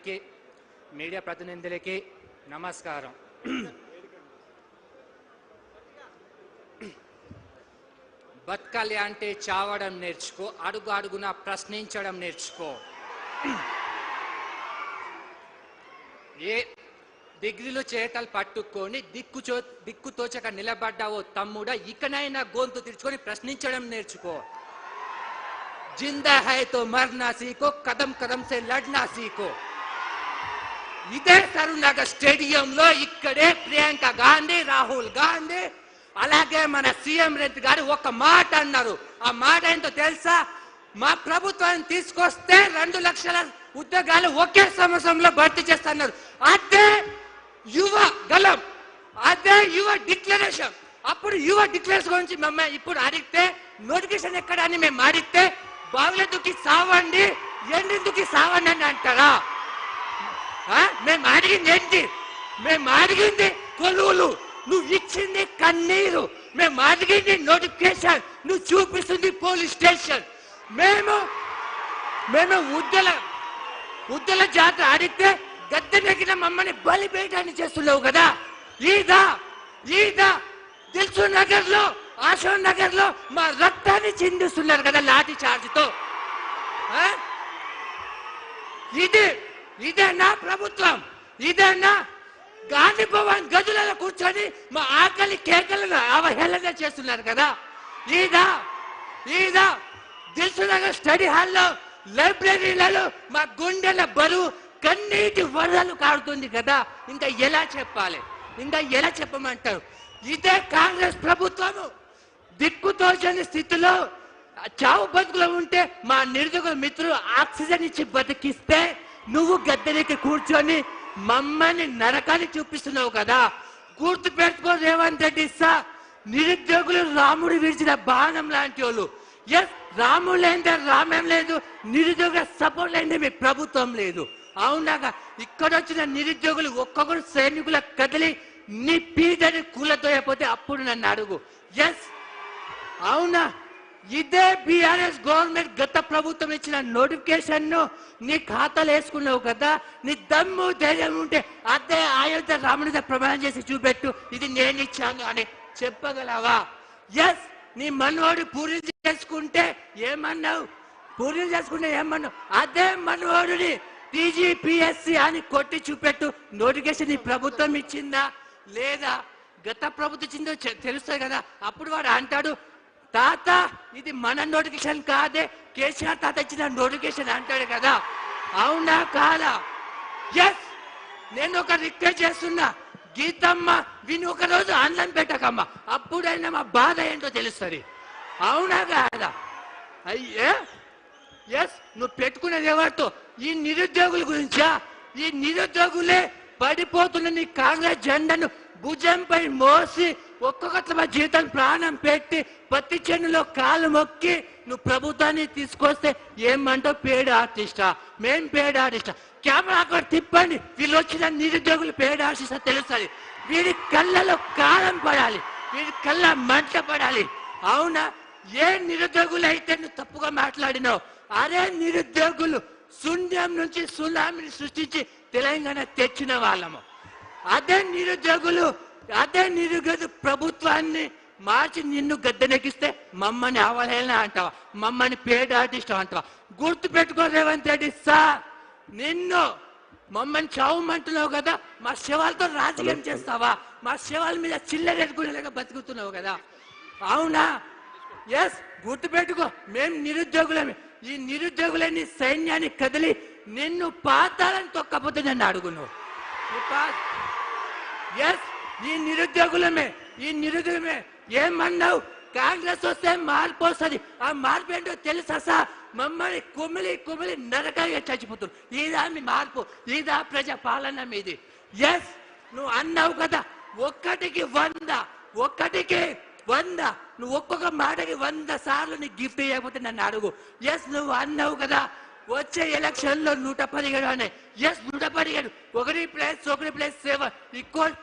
అందరికీ మీడియా ప్రతినిధులకి నమస్కారం. బతకాలి అంటే చావడం నేర్చుకో, అడుగు అడుగున ప్రశ్నించడం నేర్చుకో. ఏ డిగ్రీలు చేతలు పట్టుకొని దిక్కుతోచక నిలబడ్డావో తమ్ముడా, ఇకనైనా గొంతు తెరుచుకొని ప్రశ్నించడం నేర్చుకో. జిందా హై తో మర్నా సీకో, కదం కదం సే లడ్నా సీకో. ఇదే సరూనగర్ స్టేడియంలో ఇక్కడే ప్రియాంక గాంధీ, రాహుల్ గాంధీ, అలాగే మన సీఎం రేవంత్ గారు ఒక మాట అన్నారు. ఆ మాట ఏంటో తెలుసా? మా ప్రభుత్వాన్ని తీసుకొస్తే 2 లక్షల ఉద్యోగాలు ఒకే సంవత్సరంలో భర్తీ చేస్తున్నారు. అదే యువ గలం, అదే యువ డిక్లరేషన్. అప్పుడు యువ డిక్లరేషన్ గురించి మమ్మల్ని ఇప్పుడు అడిగితే నోటిఫికేషన్ ఎక్కడ అని మేము అడిగితే బావులెందుకు సావండి, ఎండెందుకు సావండి అని అంటారా? మేము అడిగింది ఏంటి? మేము అడిగింది కొలువులు, నువ్వు ఇచ్చింది కన్నీరు. మేము అడిగింది నోటిఫికేషన్, నువ్వు చూపిస్తుంది పోలీస్ స్టేషన్. మేము ఉద్దల జాతర అడిగితే గద్దెనెక్కిన మమ్మల్ని బలిపేయటాన్ని చేస్తున్నావు కదా. ఈదా దిల్సుఖ్ నగర్ లో, అశోక్ నగర్ లో మా రక్తాన్ని చిందిస్తున్నారు కదా లాఠీ చార్జ్తో. ఇదేనా ప్రభుత్వం? ఇదేనా? గాంధీ భవన్ గదులలో కూర్చొని మా ఆకలి కేకలను అవహేళన చేస్తున్నారు కదా. ఈదా దిల్సుఖ్ నగర్ స్టడీ హాల్లో, లైబ్రరీలలో మా గుండెల బరువు కన్నీటి వరదలు కాడుతుంది కదా. ఇంకా ఎలా చెప్పాలి? ఇంకా ఎలా చెప్పమంటారు? ఇదే కాంగ్రెస్ ప్రభుత్వము దిక్కుతోచని స్థితిలో చావు బతుకులో ఉంటే మా నిరుద్యోగుల మిత్రులు ఆక్సిజన్ ఇచ్చి బతికిస్తే నువ్వు గద్దెనికి కూర్చొని మమ్మల్ని నరకాన్ని చూపిస్తున్నావు కదా. గుర్తు పెట్టుకో రేవంత్ రెడ్డి సార్, నిరుద్యోగులు రాముడు విడిచిన బాణం లాంటి వాళ్ళు. ఎస్, రాముడు లేదే రామేం లేదు, నిరుద్యోగుల సపోర్ట్ లేదే మీ ప్రభుత్వం లేదు. అవునాగా ఇక్కడ వచ్చిన నిరుద్యోగులు ఒక్కొక్కరు సైనికుల కదిలి నీ పీదని కూలతోయపోతే అప్పుడు నన్ను అడుగు. ఎస్, అవునా? ఇదే బీఆర్ఎస్ గవర్నమెంట్ గత ప్రభుత్వం ఇచ్చిన నోటిఫికేషన్ ను నీ ఖాతాలో వేసుకున్నావు కదా. నీ దమ్ము ధైర్యం ఉంటే అదే అయోధ్య రాముడి ప్రమాణం చేసి చూపెట్టు, ఇది నేను ఇచ్చాను అని చెప్పగలవా? ఎస్, నీ మనవాడు పూరీలు చేసుకుంటే ఏమన్నావు? పూరీలు చేసుకుంటే ఏమన్నావు? అదే మనవాడుని టీజీపీఎస్సీ అని కొట్టి చూపెట్టు. నోటిఫికేషన్ ఈ ప్రభుత్వం ఇచ్చిందా లేదా? గత ప్రభుత్వం ఇచ్చిందో తెలుస్తుంది కదా. అప్పుడు వాడు అంటాడు, తాత ఇది మన నోటిఫికేషన్ కాదే, కేసీఆర్ తాత ఇచ్చిన నోటిఫికేషన్ అంటాడు కదా. అవునా కాదా? ఎస్, నేను ఒక రిక్వెస్ట్ చేస్తున్నా, గీతమ్మ విని ఒక రోజు ఆన్లైన్ పెట్టకమ్మా, అప్పుడైనా మా బాధ ఏంటో తెలుస్తుంది. అవునా కాదా? అయ్యే ఎస్, నువ్వు పెట్టుకునేది ఎవరితో? ఈ నిరుద్యోగుల గురించా? ఈ నిరుద్యోగులే పడిపోతున్న నీ కాంగ్రెస్ జెండాను భుజంపై మోసి ఒక్కొక్క జీవితం ప్రాణం పెట్టి పత్తి చెన్నులో కాలు మొక్కి నువ్వు ప్రభుత్వాన్ని తీసుకొస్తే ఏమంటావు? పేడ ఆర్టిస్టా? మేం పేడ ఆర్టిస్టా? కెమెరా అక్కడ తిప్పండి, వీళ్ళు వచ్చిన నిరుద్యోగులు పేడ ఆర్టిస్టా తెలుస్తుంది. వీడి కళ్ళలో కాలం పడాలి, వీడి కళ్ళ మంట పడాలి. అవునా? ఏ నిరుద్యోగులు అయితే నువ్వు తప్పుగా మాట్లాడినావు, అరే నిరుద్యోగులు శూన్యం నుంచి సునామీని సృష్టించి తెలంగాణ తెచ్చిన వాళ్ళము. అదే నిరుద్యోగులు ప్రభుత్వాన్ని మార్చి నిన్ను గద్దెనెక్కిస్తే మమ్మల్ని అవహేళన అంటావా? మమ్మల్ని పేడ ఆర్టిస్ట్ అంటావా? గుర్తు పెట్టుకో రేవంత్ రెడ్డి సార్, నిన్ను మమ్మల్ని చావమంటున్నావు కదా, మా శవాలతో రాజకీయం చేస్తావా? మా శవాల మీద చిల్లరెట్టుకునేలాగా బతుకుతున్నావు కదా. అవునా? ఎస్, గుర్తు పెట్టుకో, మేము నిరుద్యోగులమే. ఈ నిరుద్యోగులని సైన్యాన్ని కదిలి నిన్ను పాతాలని తొక్కపోతే నన్ను అడుగును. ఎస్, ఈ నిరుద్యోగులమే ఏమన్నావు? కాంగ్రెస్ వస్తే మార్పు వస్తుంది. ఆ మార్పు ఏంటో తెలుసా సార్? మమ్మల్ని కుమిలి నరకంగా చచ్చిపోతున్నారు. ఇదా మీ మార్పు? ఇదా ప్రజా పాలన మీది? ఎస్, నువ్వు అన్నావు కదా, ఒక్కటికి 100 నువ్వు ఒక్కొక్క మాటకి 100 సార్లు నీకు గిఫ్ట్ ఇవ్వకపోతే నన్ను అడుగు. ఎస్, నువ్వు అన్నావు కదా వచ్చే ఎలక్షన్ లో 117 అనే. ఎస్, 117, 1+7 =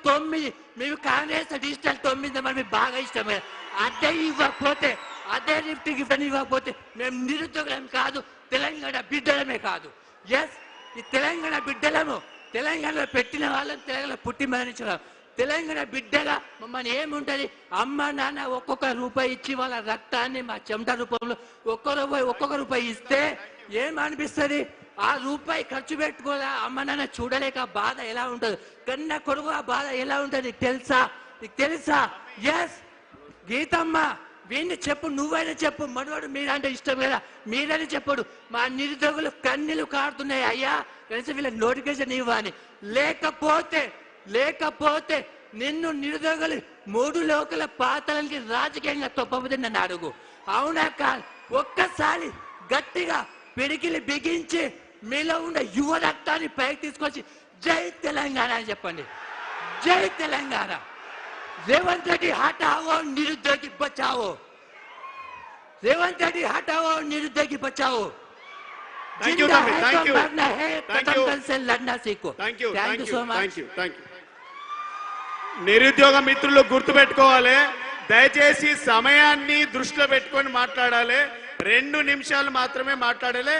9. మేము కాంగ్రెస్ డిజిటల్ 9 మరి మీకు బాగా ఇష్టమే. అదే ఇవ్వకపోతే, అదే గిఫ్ట్ అని ఇవ్వకపోతే మేము నిరుద్యోగులం కాదు, తెలంగాణ బిడ్డలమే కాదు. ఎస్, ఈ తెలంగాణ బిడ్డలము, తెలంగాణలో పెట్టిన వాళ్ళం, తెలంగాణ పుట్టి మరణించిన తెలంగాణ బిడ్డగా మమ్మల్ని ఏముంటుంది, అమ్మ నాన్న ఒక్కొక్క రూపాయి ఇచ్చి వాళ్ళ రక్తాన్ని మా చెమట రూపంలో ఒక్కొక్క రూపాయి ఇస్తే ఏమనిపిస్తుంది? ఆ రూపాయి ఖర్చు పెట్టుకోదా అమ్మ నాన్న చూడలేక బాధ ఎలా ఉంటుంది, కన్న కొడుకు ఆ బాధ ఎలా ఉంటుంది నీకు తెలుసా? ఎస్ గీతమ్మ, వీడిని చెప్పు, నువ్వైనా చెప్పు, మనవాడు మీరంటే ఇష్టం కదా, మీరైనా చెప్పడు. మా నిరుద్యోగులు కన్నీళ్ళు కారుతున్నాయి అయ్యా, కనీసం వీళ్ళ నోటిఫికేషన్ ఇవ్వని. లేకపోతే నిన్ను నిరుద్యోగులు 3 లోకల పాత్రలకి రాజకీయంగా తొప్పబోతే నన్ను అడుగు. అవునా కాదు? ఒక్కసారి గట్టిగా పిడికిలి బిగించి మీలో ఉన్న యువ రక్తాన్ని పైకి తీసుకొచ్చి జై తెలంగాణ అని చెప్పండి. జై తెలంగాణ. రేవంత్ రెడ్డి హటావో, నిరుద్యోగి బచావో. రేవంత్ రెడ్డి హటావో, నిరుద్యోగి బచావో. నిరుద్యోగ మిత్రులు గుర్తుపెట్టుకోవాలి, దయచేసి సమయాన్ని దృష్టిలో పెట్టుకొని మాట్లాడాలి. 2 నిమిషాలు మాత్రమే మాట్లాడాలి.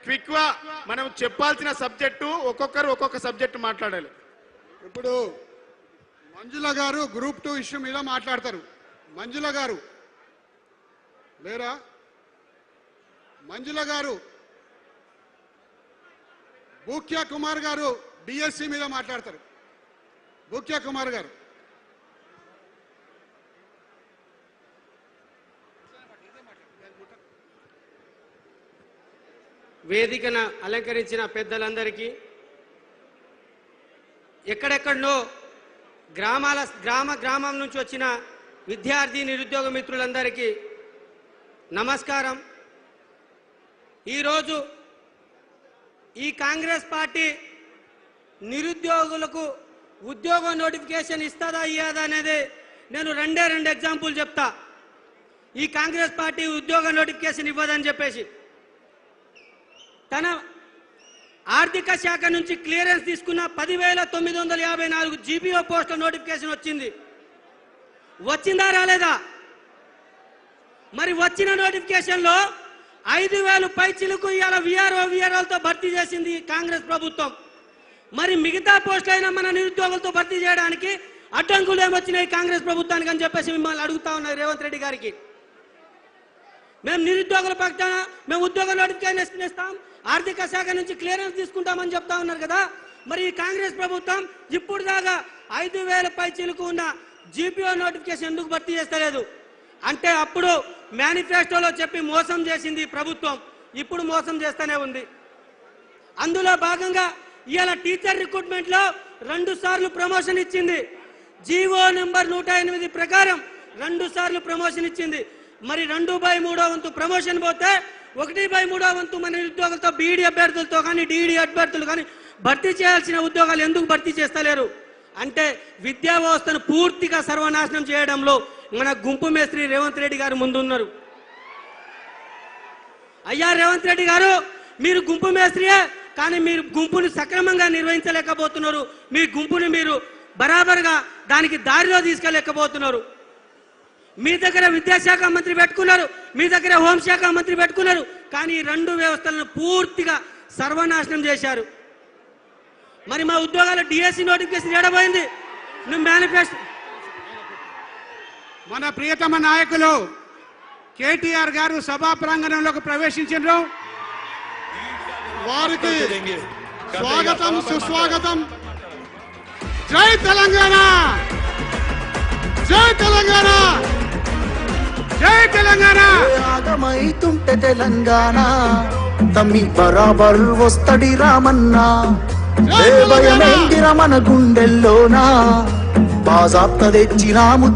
క్విక్ గా మనం చెప్పాల్సిన సబ్జెక్టు ఒక్కొక్కరు ఒక్కొక్క సబ్జెక్టు మాట్లాడాలి. ఇప్పుడు మంజుల గారు గ్రూప్ 2 ఇష్యూ మీద మాట్లాడతారు. మంజుల గారు లేరా? మంజుల గారు. భూక్య కుమార్ గారు డిఎస్సి మీద మాట్లాడతారు. భూక్య కుమార్ గారు. వేదికను అలంకరించిన పెద్దలందరికీ, ఎక్కడెక్కడో గ్రామం నుంచి వచ్చిన విద్యార్థి నిరుద్యోగ మిత్రులందరికీ నమస్కారం. ఈరోజు ఈ కాంగ్రెస్ పార్టీ నిరుద్యోగులకు ఉద్యోగ నోటిఫికేషన్ ఇస్తుందా ఇయ్యదా అనేది నేను 2 ఎగ్జాంపుల్ చెప్తా. ఈ కాంగ్రెస్ పార్టీ ఉద్యోగ నోటిఫికేషన్ ఇవ్వదని చెప్పేసి తన ఆర్థిక శాఖ నుంచి క్లియరెన్స్ తీసుకున్న 10,954 జీపీఓ పోస్టుల నోటిఫికేషన్ వచ్చింది. వచ్చిందా రాలేదా? మరి వచ్చిన నోటిఫికేషన్లో 5,000 పైచిలకు ఇవాళ విఆర్ఓలతో భర్తీ చేసింది కాంగ్రెస్ ప్రభుత్వం. మరి మిగతా పోస్టులైనా మన నిరుద్యోగులతో భర్తీ చేయడానికి అడ్డంకులు ఏమొచ్చినాయి కాంగ్రెస్ ప్రభుత్వానికి అని చెప్పేసి మిమ్మల్ని అడుగుతా ఉన్నారు రేవంత్ రెడ్డి గారికి. మేము నిరుద్యోగుల పక్షాన మేము ఉద్యోగ నోటిఫికేషన్ ఇస్తాం, ఆర్థిక శాఖ నుంచి క్లియరెన్స్ తీసుకుంటామని చెప్తా ఉన్నారు కదా. మరి ఈ కాంగ్రెస్ ప్రభుత్వం ఇప్పుడు దాకా 5,000 పైచిలకు ఉన్న జీపీఓ నోటిఫికేషన్ ఎందుకు భర్తీ చేస్తలేదు? అంటే అప్పుడు మేనిఫెస్టోలో చెప్పి మోసం చేసింది ప్రభుత్వం, ఇప్పుడు మోసం చేస్తూనే ఉంది. అందులో భాగంగా ఇవాళ టీచర్ రిక్రూట్మెంట్లో 2 సార్లు ప్రమోషన్ ఇచ్చింది. జీవో నెంబర్ 108 ప్రకారం 2 సార్లు ప్రమోషన్ ఇచ్చింది. మరి 2/3 వంతు ప్రమోషన్ పోతే 1/3 వంతు మన నిరుద్యోగులతో బీఈడీ అభ్యర్థులతో కానీ డీఈడీ అభ్యర్థులు కానీ భర్తీ చేయాల్సిన ఉద్యోగాలు ఎందుకు భర్తీ చేస్తలేరు? అంటే విద్యా వ్యవస్థను పూర్తిగా సర్వనాశనం చేయడంలో మన గుంపు మేస్త్రి రేవంత్ రెడ్డి గారు ముందున్నారు. అయ్యా రేవంత్ రెడ్డి గారు, మీరు గుంపు మేస్త్రియే, కానీ మీరు గుంపును సక్రమంగా నిర్వహించలేకపోతున్నారు. మీ గుంపుని మీరు బరాబర్గా దానికి దారిలో తీసుకెళ్ళలేకపోతున్నారు. మీ దగ్గర విద్యాశాఖ మంత్రి పెట్టుకున్నారు, మీ దగ్గర హోంశాఖ మంత్రి పెట్టుకున్నారు, కానీ 2 వ్యవస్థలను పూర్తిగా సర్వనాశనం చేశారు. మరి మా ఉద్యోగాల డిఎస్సి నోటిఫికేషన్ ఏడబోయింది? నువ్వు మేనిఫెస్టో మన ప్రియతమ నాయకులు కేటీఆర్ గారు సభా ప్రాంగణంలోకి ప్రవేశించారు. వారికి స్వాగతం సుస్వాగతం. జై తెలంగాణ, జై తెలంగాణ, జై తెలంగాణ. ఆగమైతుంటే తెలంగాణ తమ్మి బరాబర్ వస్తడి రామన్నా. భయమేందిర మన గుండెల్లోనా బాజాప్త తెచ్చినాము.